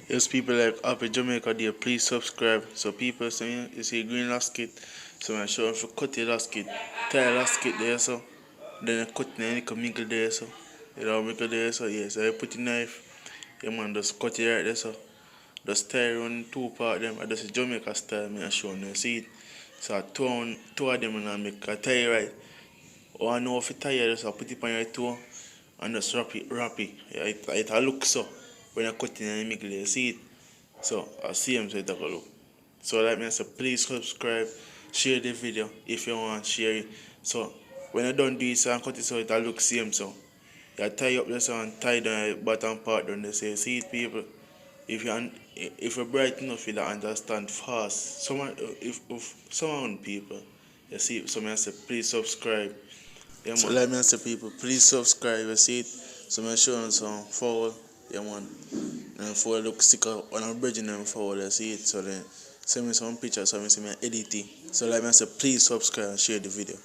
Yes, people like Happy Jamaica Day, please subscribe. So people say you see green lasket, so I show if you cut the lasket, tie the lasket there so, then you cut it and you can mingle there so. You know mingle there so yes, so you put the knife, yeah man just cut it right there so. Just tie around two part them, I just Jamaica style me I show you see it. So I two of them and I make a tie right. Or I know if you tie just I put it on your toe and just wrap it. Yeah, it look so when I cut it and you mingle there, see it. So I see him say that go look. So like me I say please subscribe, share the video if you want share it. So when I done do this and cut it so it look same so. You tie up this and tie down the bottom part down they say see it people. If you're bright enough you'll understand fast. Someone if someone people you see so me I say please subscribe. Yeah so man. Like me I say people please subscribe you see it. So me show you some fowl. Yeah man. And for look sick up on a bridge and forward, I see it. So then send me some pictures so I see me edit it. So like I said, please subscribe and share the video.